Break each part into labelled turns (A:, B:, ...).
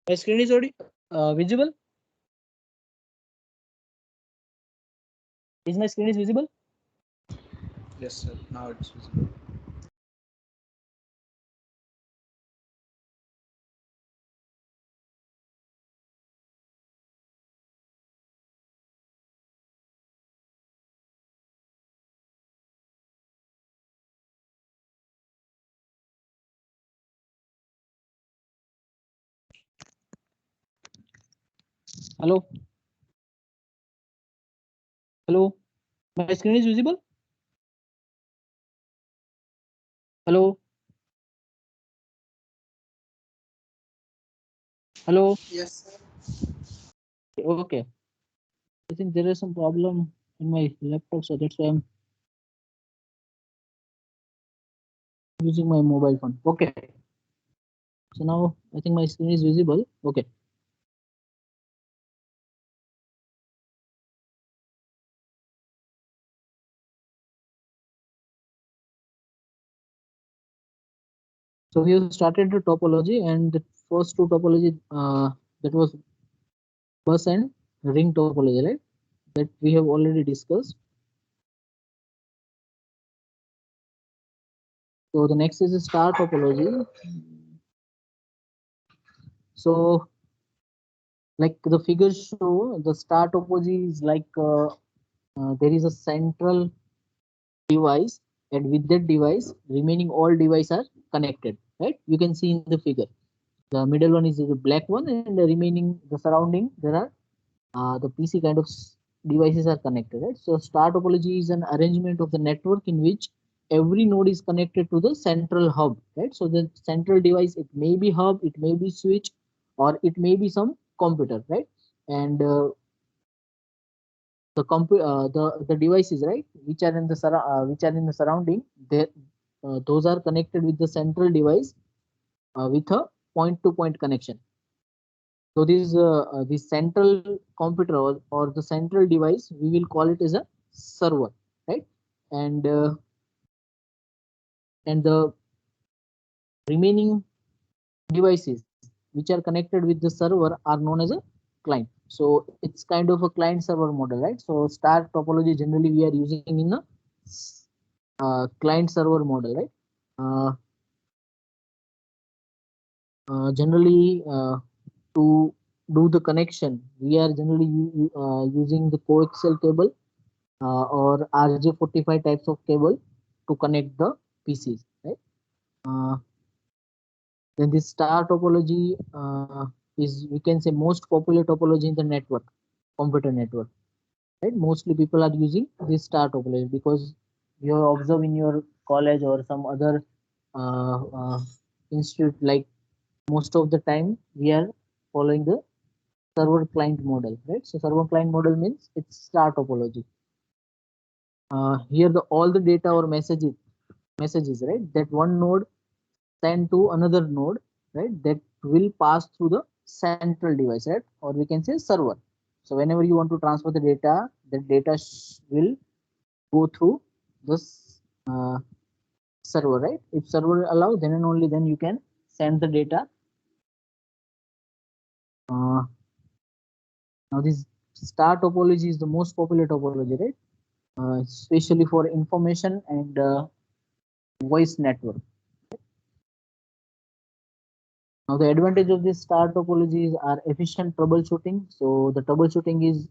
A: My screen is already visible. Is my screen is visible?
B: Yes, sir. Now it's visible.
A: Hello, hello. My screen is visible. Hello, hello.
B: Yes, sir.
A: Okay. I think there is some problem in my laptop, so that's why I'm using my mobile phone. Okay. So now I think my screen is visible. Okay. So we have started the topology, and the first two topology that was bus and ring topology, right? That we have already discussed. So the next is the star topology. So like the figures show, the star topology is like there is a central device, and with that device, remaining all devices are connected, right? You can see in the figure. The middle one is the black one, and the remaining, the surrounding, there are the PC kind of devices are connected, right? So star topology is an arrangement of the network in which every node is connected to the central hub, right? So the central device, it may be hub, it may be switch, or it may be some computer, right? And the devices, right, which are in the which are in the surrounding, they those are connected with the central device with a point-to-point connection. So this central computer, or the central device, we will call it as a server, right? And the remaining devices which are connected with the server are known as a client. So it's kind of a client server model, right? So star topology generally we are using in a client server model, right? Uh, Generally, to do the connection, we are generally using the coaxial cable or RJ45 types of cable to connect the PCs, right? Uh, then this star topology is, we can say, most popular topology in the network, computer network, right? Mostly people are using this star topology because you observe in your college or some other institute, like most of the time we are following the server client model, right? So server client model means it's star topology. Here the all the data or messages, right, that one node send to another node, right, that will pass through the central device, right, or we can say server. So whenever you want to transfer the data, the data will go through this server, right? If server allow, then and only then you can send the data. Now this star topology is the most popular topology, right? Especially for information and voice network. Now the advantage of this star topologies are efficient troubleshooting. So the troubleshooting is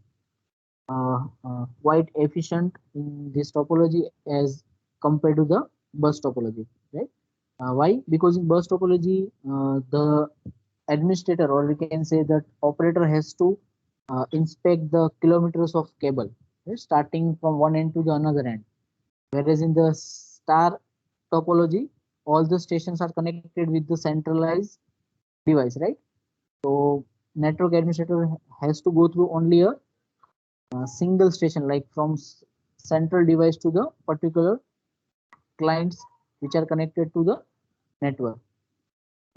A: quite efficient in this topology as compared to the bus topology, right? Why? Because in bus topology, the administrator, or we can say that operator, has to inspect the kilometers of cable, right, starting from one end to the another end. Whereas in the star topology, all the stations are connected with the centralized device, right? So network administrator has to go through only a single station, like from central device to the particular clients which are connected to the network,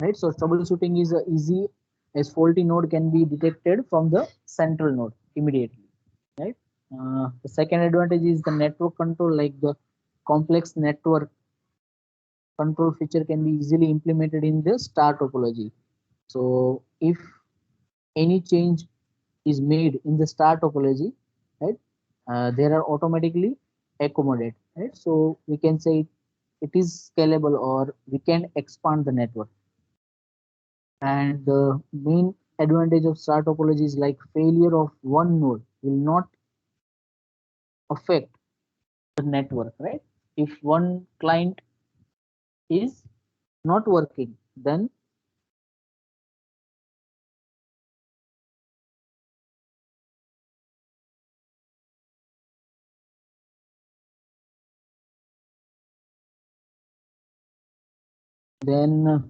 A: right? So troubleshooting is easy, as faulty node can be detected from the central node immediately, right? The second advantage is the network control, like the complex network control feature can be easily implemented in the star topology. So if any change is made in the star topology, right? They are automatically accommodate, right? So we can say it is scalable, or we can expand the network. And the main advantage of star topology is like failure of one node will not affect the network, right? If one client is not working, then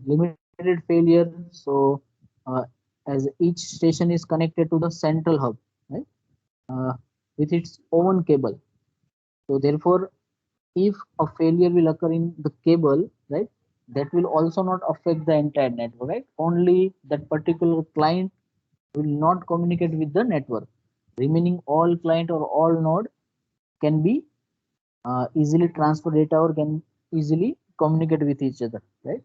A: limited failure. So as each station is connected to the central hub, right? uh, with its own cable. So therefore, if a failure will occur in the cable, right, that will also not affect the entire network, right? Only that particular client will not communicate with the network. Remaining all client or all node can be easily transfer data or can easily communicate with each other, right?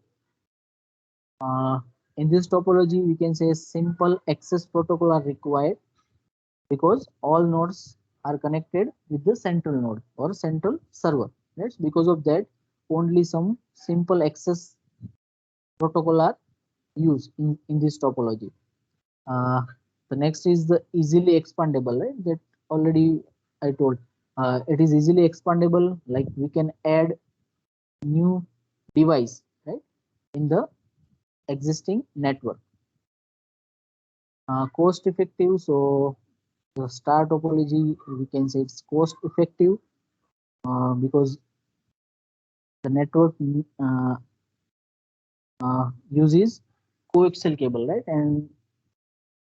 A: Uh, in this topology, we can say simple access protocol are required because all nodes are connected with the central node or central server. Right? Because of that, only some simple access protocol are used in this topology. Uh, the next is the easily expandable, right? That already I told. It is easily expandable, like we can add new device, right, in the existing network. Cost effective, so the star topology, we can say it's cost effective because the network uses coaxial cable, right? And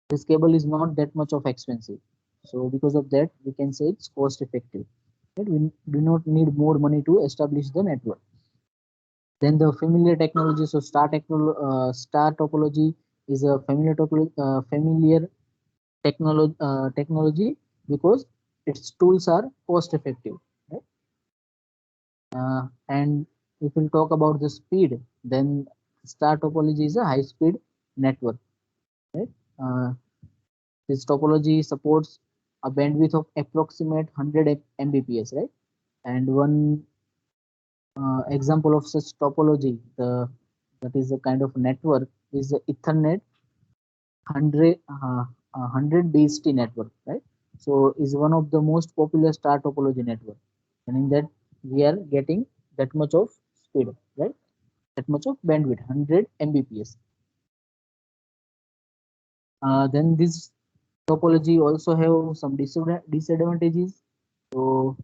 A: this cable is not that much of expensive. So because of that, we can say it's cost effective. Right? We do not need more money to establish the network. Then the familiar technology. So star topology is a familiar technology because its tools are cost effective. Right? And if we'll talk about the speed, then star topology is a high speed network. Right? Uh, this topology supports a bandwidth of approximate 100 Mbps, right? And one example of such topology, that is a kind of network, is the Ethernet 100 BST network, right? So is one of the most popular star topology network, and in that we are getting that much of speed, right? That much of bandwidth, 100 Mbps. Then this topology also have some disadvantages. So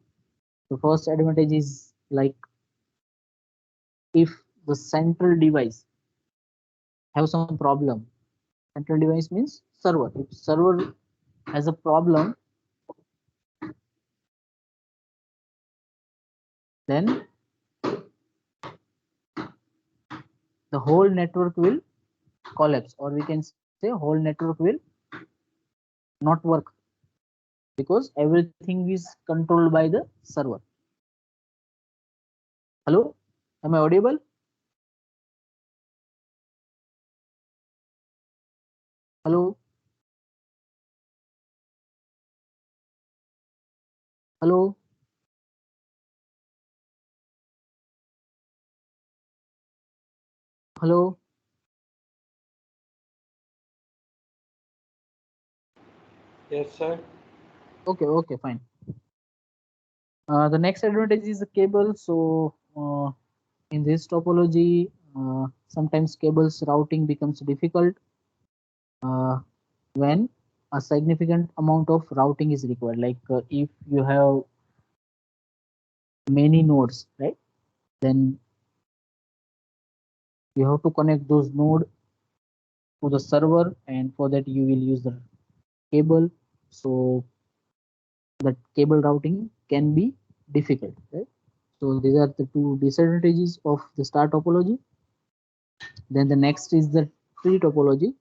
A: the first advantage is like if the central device have some problem, central device means server. If server has a problem, then the whole network will collapse, or we can say whole network will not work because everything is controlled by the server. Hello, am I audible? Hello, hello, hello.
B: Yes, sir.
A: Okay, okay, fine. The next advantage is the cable. So in this topology, sometimes cables routing becomes difficult when a significant amount of routing is required. Like if you have many nodes, right? Then you have to connect those nodes to the server, and for that you will use the cable. So that cable routing can be difficult, right? So these are the two disadvantages of the star topology. Then the next is the tree topology.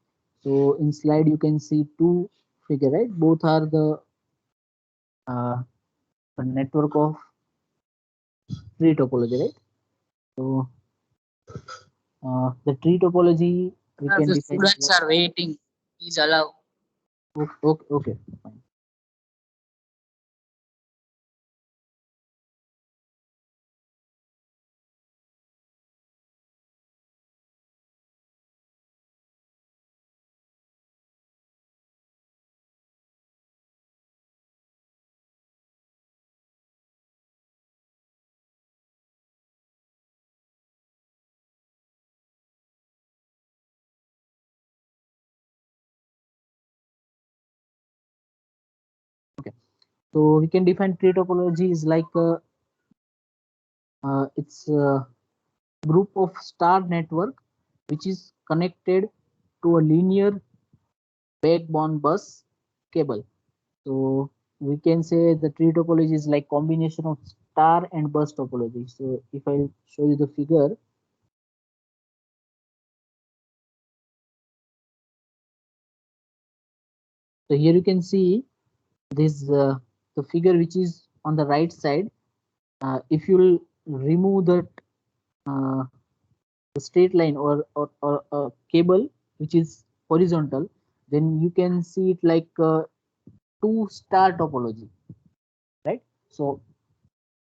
A: So in slide you can see two figure, right? Both are uh, the network of tree topology, right? So the tree topology we
C: Sir,
A: can
C: the
A: define.
C: students are waiting. Please allow.
A: Okay, fine. Okay, so we can define tree topology is like it's a group of star network which is connected to a linear backbone bus cable. So we can say the tree topology is like combination of star and bus topology. So if I show you the figure, so here you can see this the figure which is on the right side. If you will remove that uh, the straight line or a cable which is horizontal, then you can see it like two star topology, right? So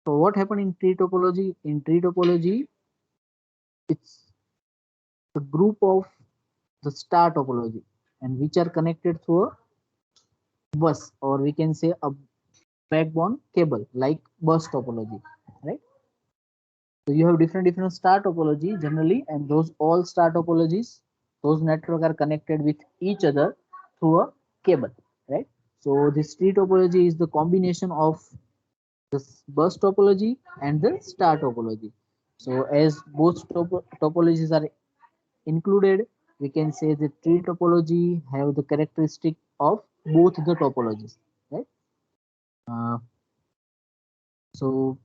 A: what happened in tree topology? In tree topology, it's the group of the star topology and which are connected through a bus, or we can say a backbone cable like bus topology, right? So you have different star topology generally, and those all star topologies, those network are connected with each other through a cable, right? So this tree topology is the combination of the bus topology and the star topology. So as both topologies are included, we can say the tree topology have the characteristic of both the topologies, right? Uh, so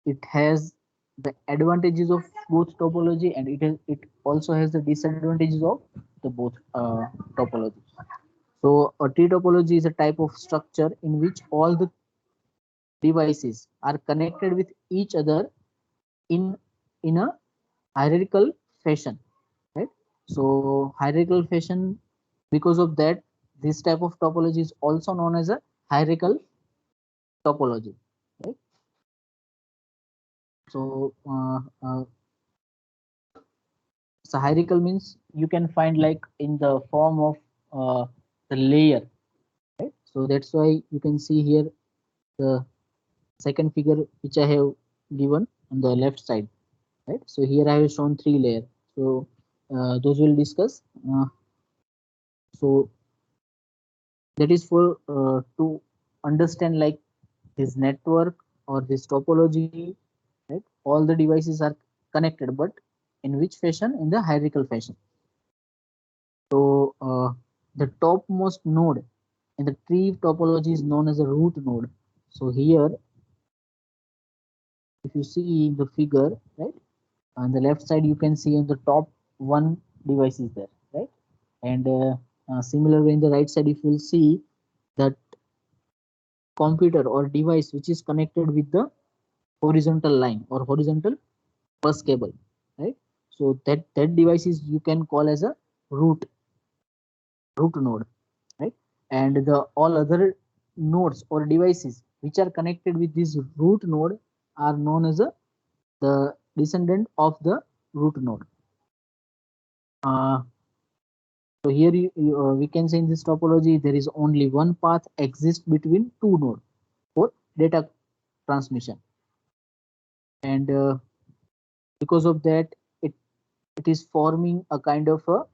A: it has the advantages of both topology, and it also has the disadvantages of the both topologies. So a tree topology is a type of structure in which all the devices are connected with each other in in a hierarchical fashion, right? So hierarchical fashion, because of that, this type of topology is also known as a hierarchical topology, right? So so hierarchical means you can find like in the form of the layer, right? So that's why you can see here the second figure which I have given on the left side, right? So here I have shown three layers. So those we'll discuss. So that is for to understand like this network or this topology, right? All the devices are connected, but in which fashion? In the hierarchical fashion. So the topmost node in the tree topology is known as a root node. So here, if you see in the figure, right, on the left side, you can see on the top one device is there, right? And similarly, in the right side, if you will see that computer or device which is connected with the horizontal line or horizontal bus cable, right? So that device is you can call as a root node, right? And the all other nodes or devices which are connected with this root node are known as the descendant of the root node. So here we can say in this topology there is only one path exists between two nodes for data transmission, and because of that it is forming a kind of a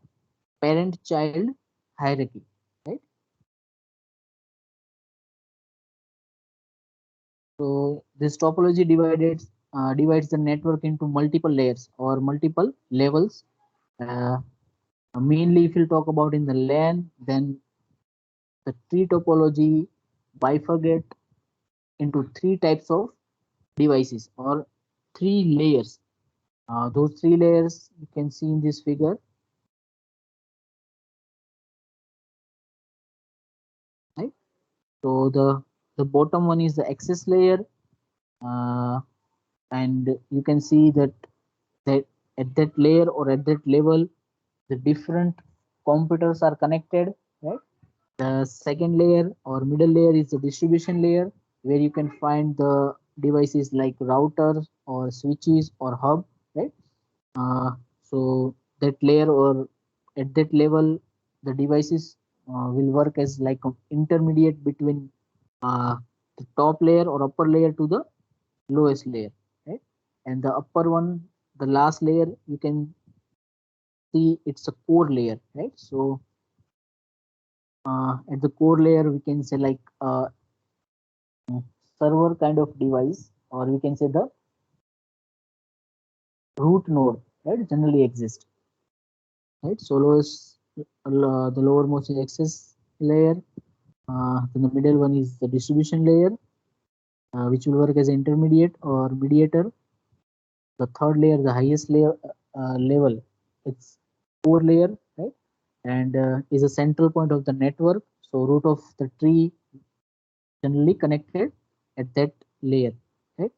A: parent-child hierarchy, right? So this topology divides the network into multiple layers or multiple levels. Uh, Mainly, if you talk about in the LAN, then the tree topology bifurcate into three types of devices or three layers. Those three layers you can see in this figure, right? So the bottom one is the access layer, uh, and you can see that at that layer or at that level, the different computers are connected, right? The second layer or middle layer is the distribution layer, where you can find the devices like routers or switches or hub, right? So that layer or at that level, the devices will work as like an intermediate between the top layer or upper layer to the lowest layer, right? And the upper one, the last layer, you can see it's a core layer, right? So at the core layer, we can say like server kind of device, or we can say the root node, right? Generally exist, right? So lowest, the lowermost is access layer. Then the middle one is the distribution layer, which will work as intermediate or mediator. The third layer, the highest layer level, it's core layer, right? And is a central point of the network. So root of the tree generally connected at that layer, right?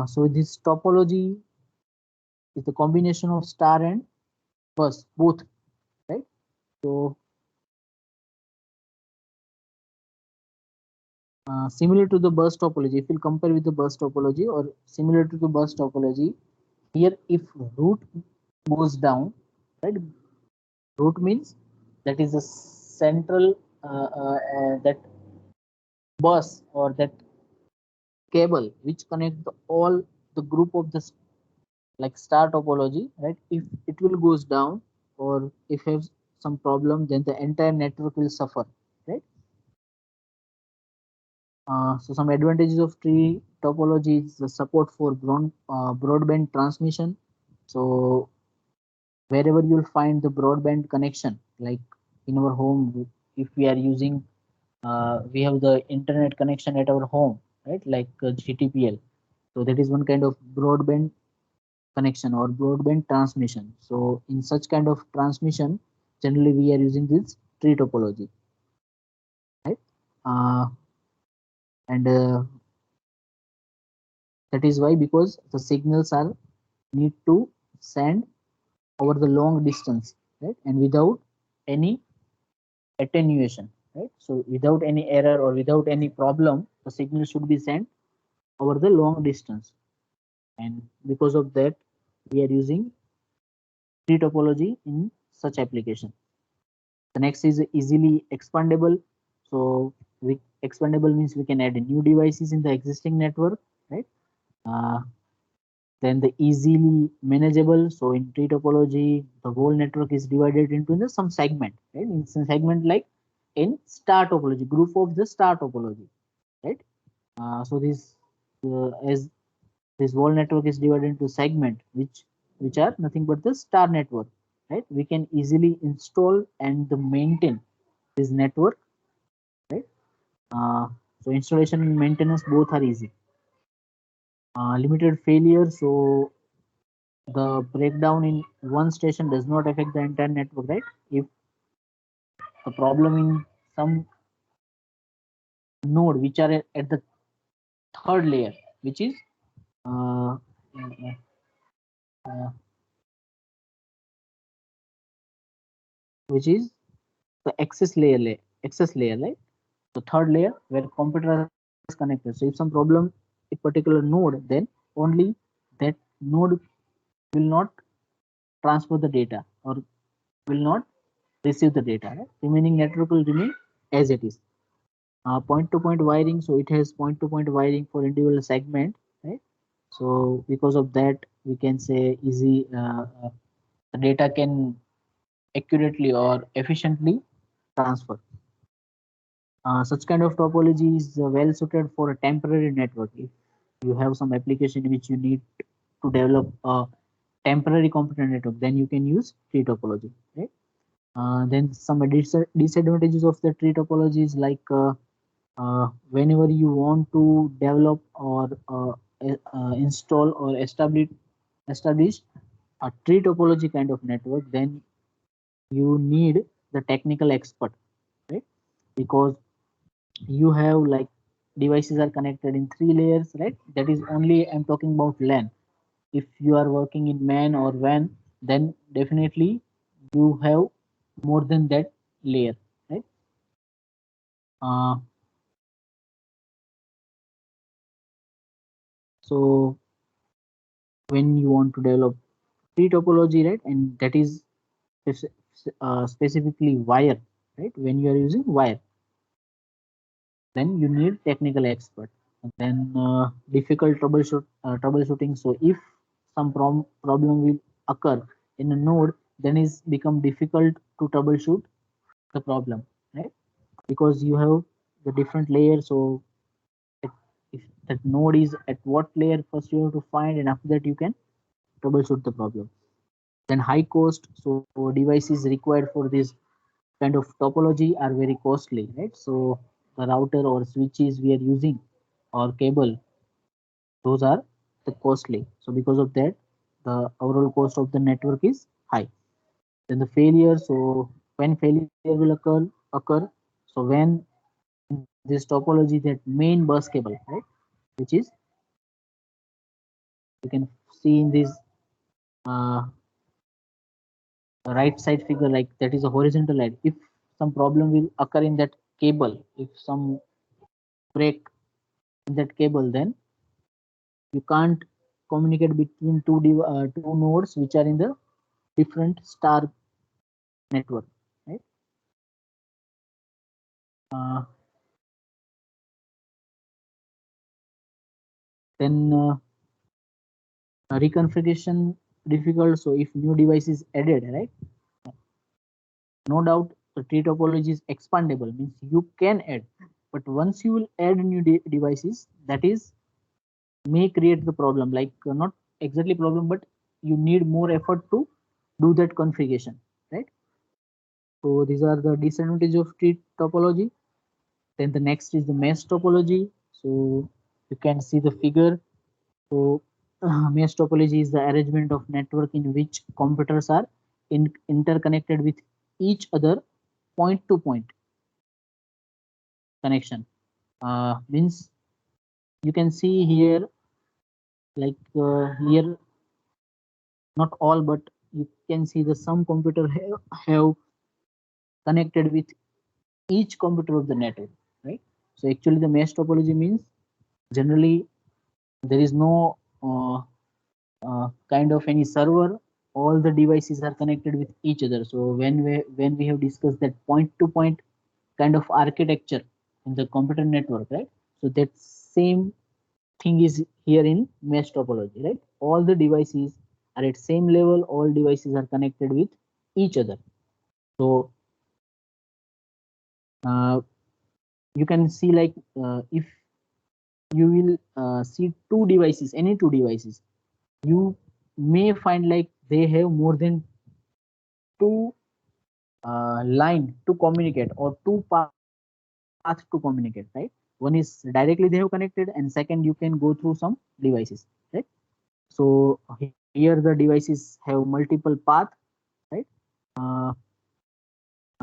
A: So this topology is the combination of star and bus, both, right? So similar to the bus topology, if you compare with the bus topology or similar to the bus topology, here if root goes down, right? Root means that is a central that bus or that cable which connect all the group of the like star topology, right? If it will goes down or if have some problem, then the entire network will suffer, right? So some advantages of tree topology is the support for broadband transmission. So wherever you'll find the broadband connection, like in our home, if we are using, we have the internet connection at our home, right? Like GTPL. So that is one kind of broadband connection or broadband transmission. So in such kind of transmission, generally we are using this tree topology, right? Uh, and that is why, because the signals are need to send over the long distance, right? And without any attenuation, right? So without any error or without any problem, the signal should be sent over the long distance. And because of that, we are using tree topology in such application. The next is easily expandable. So we expandable means we can add new devices in the existing network, right? Uh, then the easily manageable. So in tree topology, the whole network is divided into some segment, right? In some segment like in star topology, group of the star topology, right? So this as this whole network is divided into segment, which are nothing but the star network, right? We can easily install and maintain this network, right? Uh, so installation and maintenance both are easy. Limited failure. So the breakdown in one station does not affect the entire network, right? If the problem in some node which are at the third layer, which is uh, uh, which is the access layer, right? The third layer where computer is connected. So if some problem a particular node, then only that node will not transfer the data or will not receive the data. Right? Remaining network will remain as it is. Point-to-point wiring. So it has point-to-point wiring for individual segment, right? So because of that, we can say easy the data can accurately or efficiently transfer. Such kind of topology is well suited for a temporary network. If you have some application which you need to develop a temporary computer network, then you can use tree topology, right? Then some disadvantages of the tree topology is like whenever you want to develop or install or establish a tree topology kind of network, then you need the technical expert, right? Because you have like devices are connected in three layers, right? That is only I'm talking about LAN. If you are working in MAN or WAN, then definitely you have more than that layer, right? So when you want to develop tree topology, right, and that is specifically wire, right? When you are using wire, then you need technical expert. And then difficult troubleshooting. So if some problem will occur in a node, then it's become difficult to troubleshoot the problem, right? Because you have the different layers. So if that node is at what layer, first you have to find, and after that you can troubleshoot the problem. Then high cost. So devices required for this kind of topology are very costly, right? So the router or switches we are using or cable, those are the costly. So because of that, the overall cost of the network is high. Then the failure. So when failure will occur. So when this topology, that main bus cable, right, which is, you can see in this uh, right side figure, like that is a horizontal line. If some problem will occur in that cable, if some break in that cable, then you can't communicate between two nodes which are in the different star network, right? Uh, then reconfiguration difficult. So if new device is added, right, no doubt the tree topology is expandable, means you can add, but once you will add new devices, that is may create the problem, like not exactly problem, but you need more effort to do that configuration, right? So these are the disadvantage of tree topology. Then the next is the mesh topology. So you can see the figure. So mesh topology is the arrangement of network in which computers are interconnected with each other, point to point connection. Means you can see here, like here, not all, but you can see the some computer have connected with each computer of the network, right? So actually the mesh topology means generally there is no kind of any server. All the devices are connected with each other. So when we have discussed that point to point kind of architecture in the computer network, right? So that same thing is here in mesh topology, right? All the devices are at same level. All devices are connected with each other. So uh, you can see, like if you will see two devices, any two devices, you may find like they have more than two line to communicate, or two paths to communicate, right? One is directly they have connected, and second you can go through some devices, right? So here the devices have multiple path, right? uh,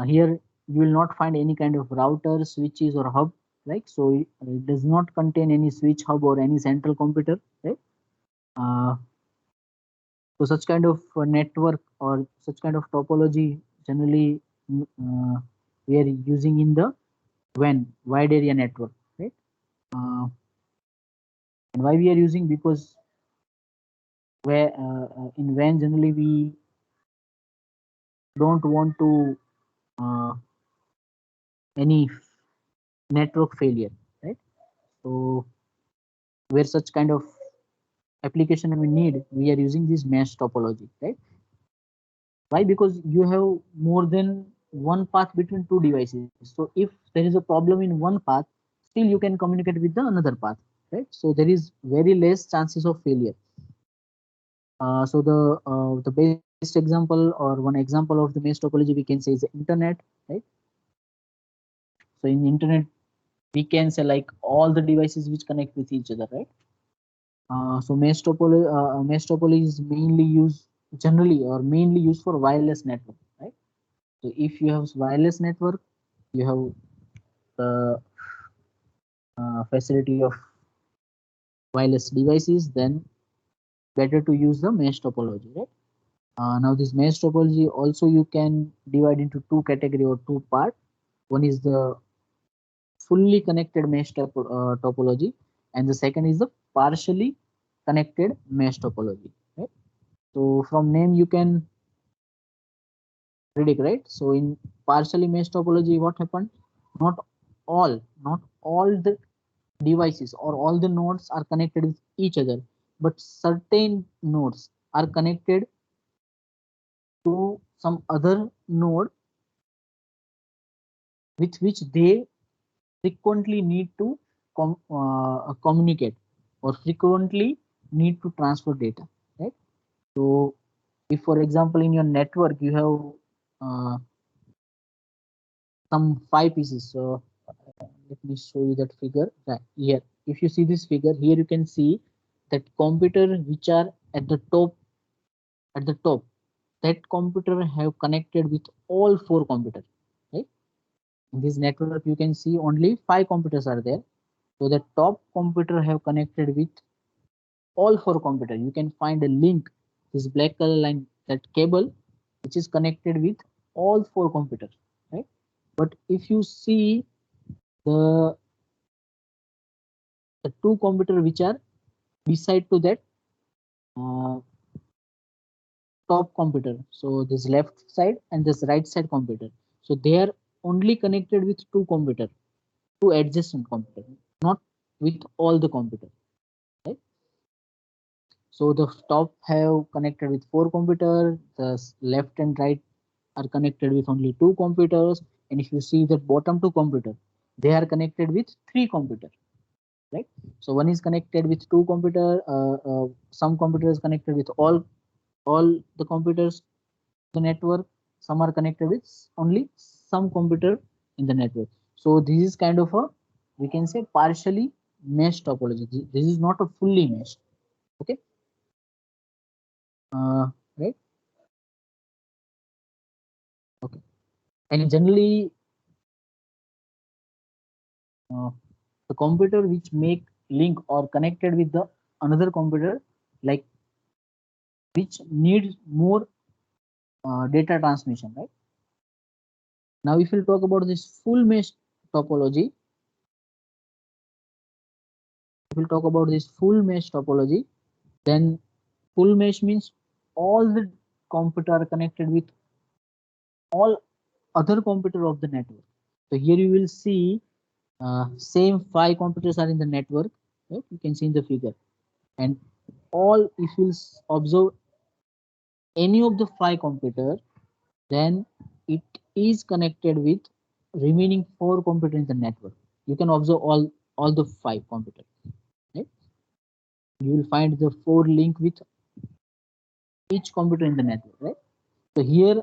A: Here you will not find any kind of router, switches, or hub, like, so it does not contain any switch, hub, or any central computer, right? uh, so such kind of network or such kind of topology generally we are using in the WAN, wide area network, right? And why we are using, because where in WAN generally we don't want to any network failure, right? So where such kind of application we need, we are using this mesh topology, right? Why? Because you have more than one path between two devices. So if there is a problem in one path, still you can communicate with the another path, right? So there is very less chances of failure. So the best example, or one example of the mesh topology we can say is the internet, right? So in internet we can say like all the devices which connect with each other, right? So mesh topology is mainly used generally or mainly used for wireless network, right? So if you have wireless network, you have the facility of wireless devices, then better to use the mesh topology, right? Now this mesh topology also you can divide into two category or two part. One is the fully connected mesh topology, and the second is the partially connected mesh topology. Right? So from name you can predict, right? So in partially mesh topology, what happened? Not not all the devices or all the nodes are connected with each other, but certain nodes are connected to some other node with which they frequently need to communicate or frequently need to transfer data, right? So if for example in your network you have some five pieces, so let me show you that figure right here. If you see this figure here, you can see that computer which are at the top, that computer have connected with all four computers, right? In this network you can see only five computers are there. So the top computer have connected with all four computers. You can find a link, this black color line, that cable which is connected with all four computers, right? But if you see the the two computers which are beside to that uh, top computer, so this left side and this right side computer, so they are only connected with two computer, two adjacent computer, not with all the computer, right? So the top have connected with four computer, the left and right are connected with only two computers, and if you see the bottom two computer, they are connected with three computer, right? So one is connected with two computer, some computer is connected with all the computers, the network, some are connected with only some computer in the network. So this is kind of a, we can say, partially mesh topology. This is not a fully mesh. Okay. Right. Okay. And generally uh, the computer which make link or connected with the another computer, like which needs more data transmission, right? Now if we'll talk about this full mesh topology, if we'll talk about this full mesh topology, then full mesh means all the computer are connected with all other computer of the network. So here you will see same five computers are in the network, right? You can see in the figure, and all, if you observe any of the five computer, then it is connected with remaining four computer in the network. You can observe all the five computers, right? You will find the four link with each computer in the network, right? So here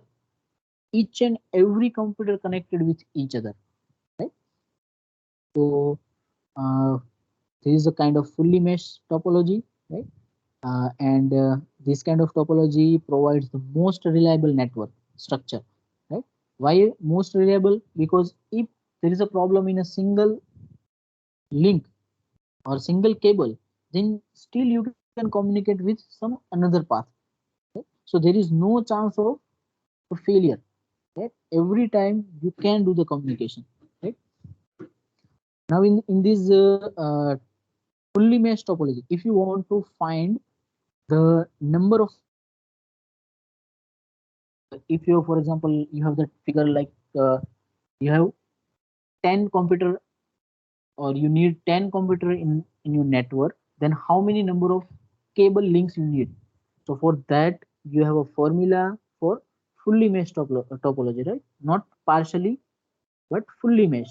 A: each and every computer connected with each other, right? So this is a kind of fully mesh topology, right? And this kind of topology provides the most reliable network structure, right? Why most reliable? Because if there is a problem in a single link or single cable, then still you can communicate with some another path, right? So there is no chance of failure, right? Every time you can do the communication, right? Now in this fully mesh topology, if you want to find the number of, if you, for example, you have that figure like you have 10 computer, or you need 10 computer in your network, then how many number of cable links you need? So for that you have a formula for fully mesh topology, right? Not partially but fully mesh.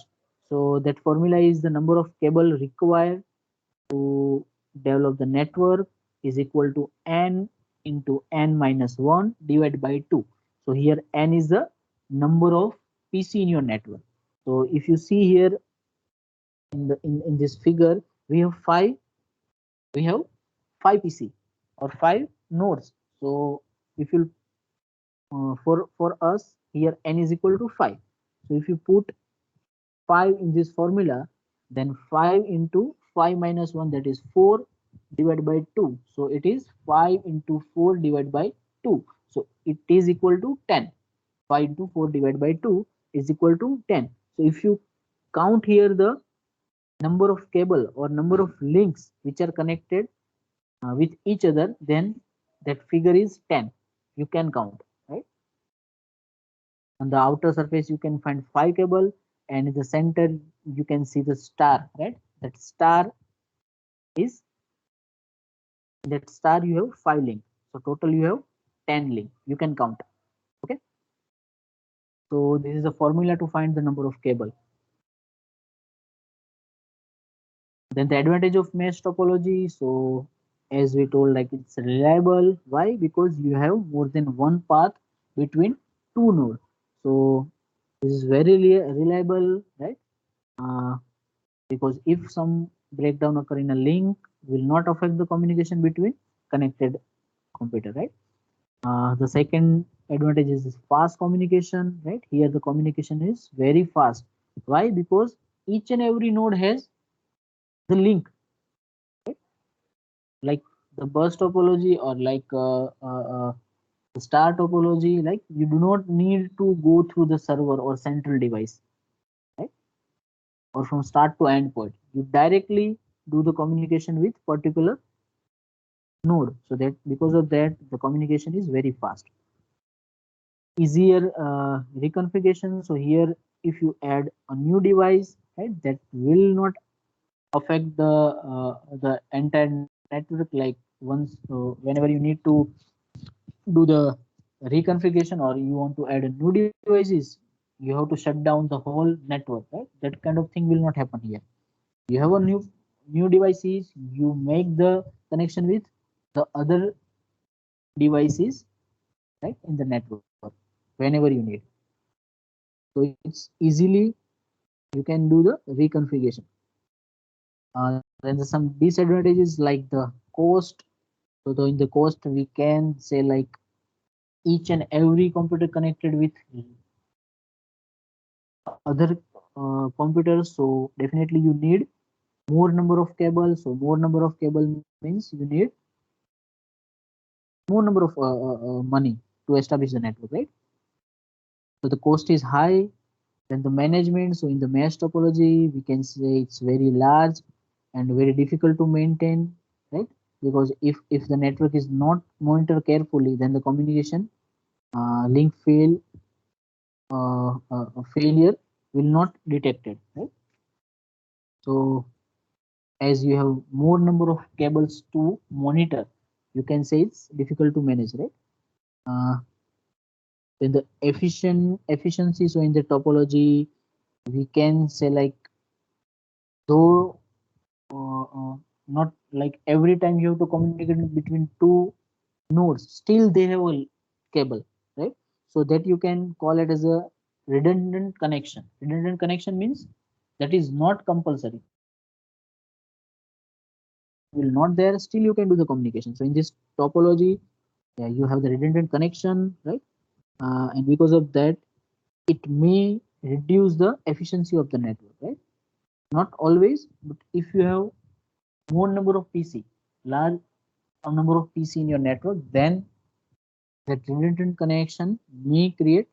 A: So that formula is the number of cable required to develop the network is equal to n into n minus 1 divided by 2. So here n is the number of PC in your network. So if you see here in this figure, we have five PC or five nodes. So if you for us here n is equal to 5. So if you put 5 in this formula, then 5 into 5 minus 1, that is 4 divided by 2. So it is 5 into 4 divided by 2. So it is equal to 10. 5 into 4 divided by 2 is equal to 10. So if you count here the number of cable or number of links which are connected with each other, then that figure is 10. You can count, right? On the outer surface you can find 5 cable, and in the center you can see the star, right? That star is, that star you have 5 link, so total you have 10 link, you can count. Okay, so this is the formula to find the number of cable. Then the advantage of mesh topology, so as we told, like it's reliable. Why? Because you have more than one path between two nodes. So this is very reliable, right? Because if some breakdown occur in a link, will not affect the communication between connected computer, right? The second advantage is fast communication, right? Here the communication is very fast. Why? Because each and every node has the link, right? Like the bus topology or like the star topology, like you do not need to go through the server or central device, right? Or from start to end point. You directly do the communication with particular node. So that because of that, the communication is very fast. Easier reconfiguration. So here, if you add a new device, right, that will not affect the entire network. Like once, whenever you need to do the reconfiguration or you want to add a new devices, you have to shut down the whole network, right? That kind of thing will not happen here. You have a new devices, you make the connection with the other devices, right, in the network whenever you need. So it's easily you can do the reconfiguration. Then there's some disadvantages like the cost. So in the cost, we can say like each and every computer connected with other computers. So definitely you need more number of cables. So more number of cable means you need more number of money to establish the network, right? So the cost is high. Then the management. So in the mesh topology, we can say it's very large and very difficult to maintain, right? Because if the network is not monitored carefully, then the communication link failure will not detected, right? So as you have more number of cables to monitor, you can say it's difficult to manage, right? Then the efficiency. So in the topology, we can say like though not like every time you have to communicate between two nodes, still they have a cable, right? So that you can call it as a redundant connection. Redundant connection means that is not compulsory. Will not there, still you can do the communication. So in this topology, yeah, you have the redundant connection, right? And because of that, it may reduce the efficiency of the network, right? Not always, but if you have more number of PC, large number of PC in your network, then that redundant connection may create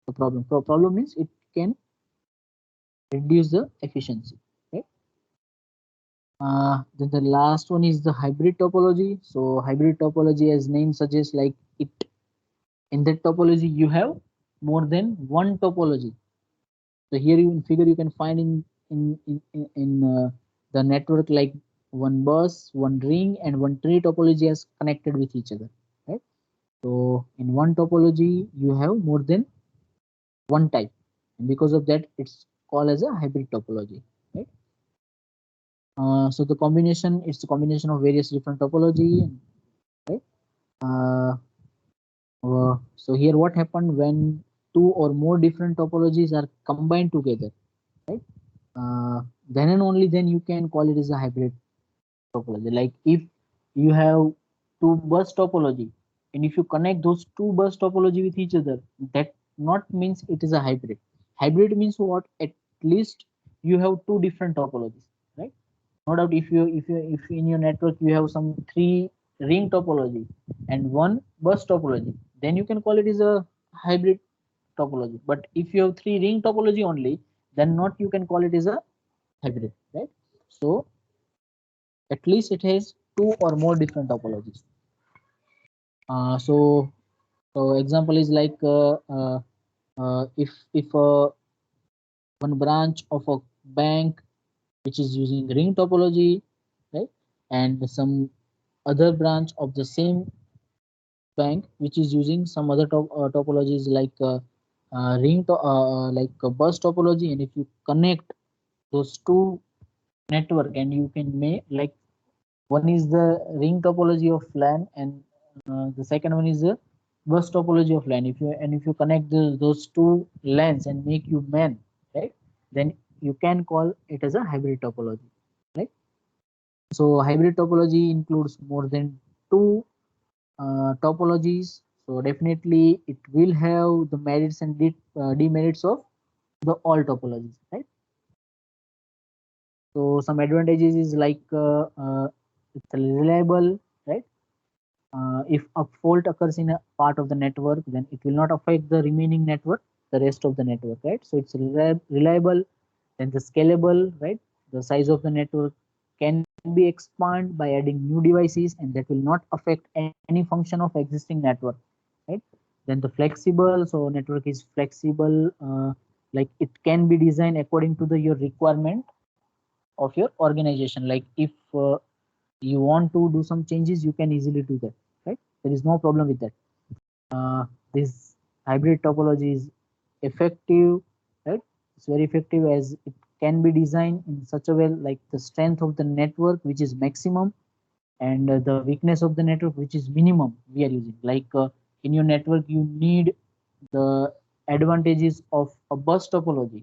A: the problem. Problem means it can reduce the efficiency, right? Then the last one is the hybrid topology. So hybrid topology, as name suggests, like it in that topology you have more than one topology. So here you in figure you can find in the network like one bus, one ring, and one tree topology as connected with each other, right? So in one topology you have more than one type, and because of that it's called as a hybrid topology, right? So the combination, it's a combination of various different topology, right? uh, so here what happened when two or more different topologies are combined together, right? Then and only then you can call it as a hybrid topology. Like if you have two bus topology, and if you connect those two bus topology with each other, that not means it is a hybrid. Hybrid means what? At least you have two different topologies, right? No doubt if in your network you have some three ring topology and one bus topology, then you can call it as a hybrid topology. But if you have three ring topology only, then not you can call it as a hybrid, right? So at least it has two or more different topologies. So example is like if one branch of a bank which is using ring topology, right, and some other branch of the same bank which is using some other topologies like like a bus topology, and if you connect those two network and you can make like one is the ring topology of LAN and the second one is the bus topology of LAN. If you connect those two LANs and make you MAN, right, then you can call it as a hybrid topology, right? So hybrid topology includes more than two topologies. So definitely it will have the merits and demerits of the all topologies, right? So some advantages is like it's reliable, right? If a fault occurs in a part of the network, then it will not affect the remaining network, the rest of the network, right? So it's reliable, then the scalable, right? The size of the network can be expanded by adding new devices, and that will not affect any function of existing network, right? Then the flexible, so network is flexible, like it can be designed according to the your requirement of your organization. Like if you want to do some changes, you can easily do that, right? There is no problem with that. This hybrid topology is effective, right? It's very effective as it can be designed in such a way like the strength of the network which is maximum, and the weakness of the network which is minimum we are using. Like in your network you need the advantages of a bus topology,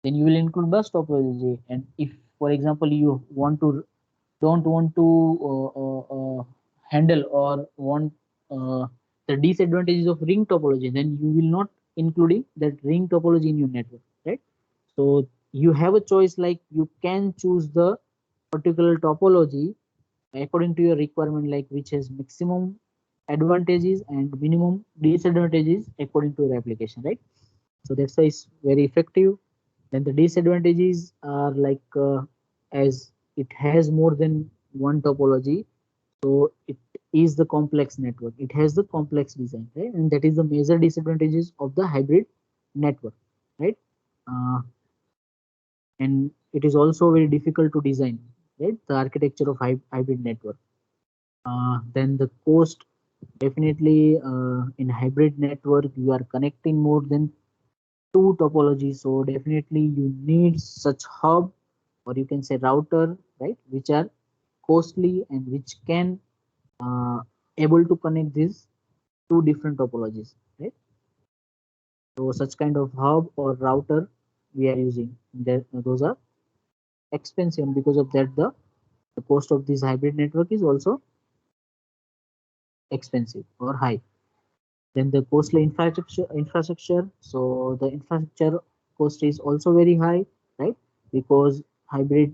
A: then you will include bus topology. And if for example you don't want to handle or want the disadvantages of ring topology, then you will not including that ring topology in your network, right? So you have a choice, like you can choose the particular topology according to your requirement, like which has maximum advantages and minimum disadvantages according to your application, right? So that's why it's very effective. Then the disadvantages are like as it has more than one topology, so it is the complex network, it has the complex design, right? And that is the major disadvantages of the hybrid network, right? uh, and it is also very difficult to design, right, the architecture of hybrid network. Then the cost, definitely in hybrid network you are connecting more than two topologies, so definitely you need such hub, or you can say router, right, which are costly and which can able to connect these two different topologies, right? So such kind of hub or router we are using, that those are expensive, and because of that the cost of this hybrid network is also expensive or high. Then the costly infrastructure, so the infrastructure cost is also very high, right? Because hybrid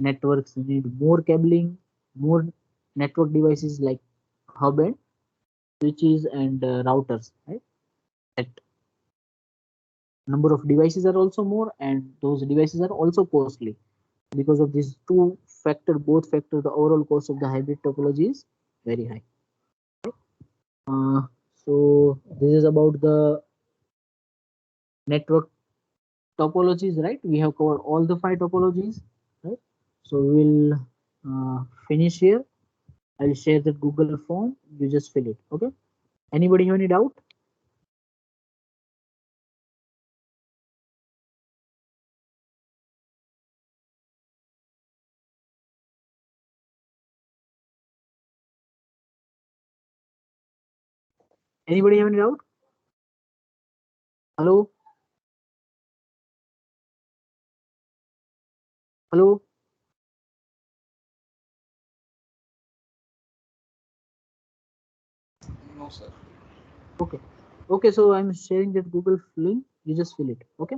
A: networks need more cabling, more network devices like hub and switches and routers, right? That number of devices are also more, and those devices are also costly. Because of these two factor, both factor, the overall cost of the hybrid topology is very high. Uh, so this is about the network topologies, right? We have covered all the five topologies, right? So we'll finish here. I'll share the Google form. You just fill it. Okay. Anybody have any doubt? Anybody have any doubt? Hello? Hello?
B: No, sir.
A: Okay. Okay. So I'm sharing that Google link. You just fill it. Okay.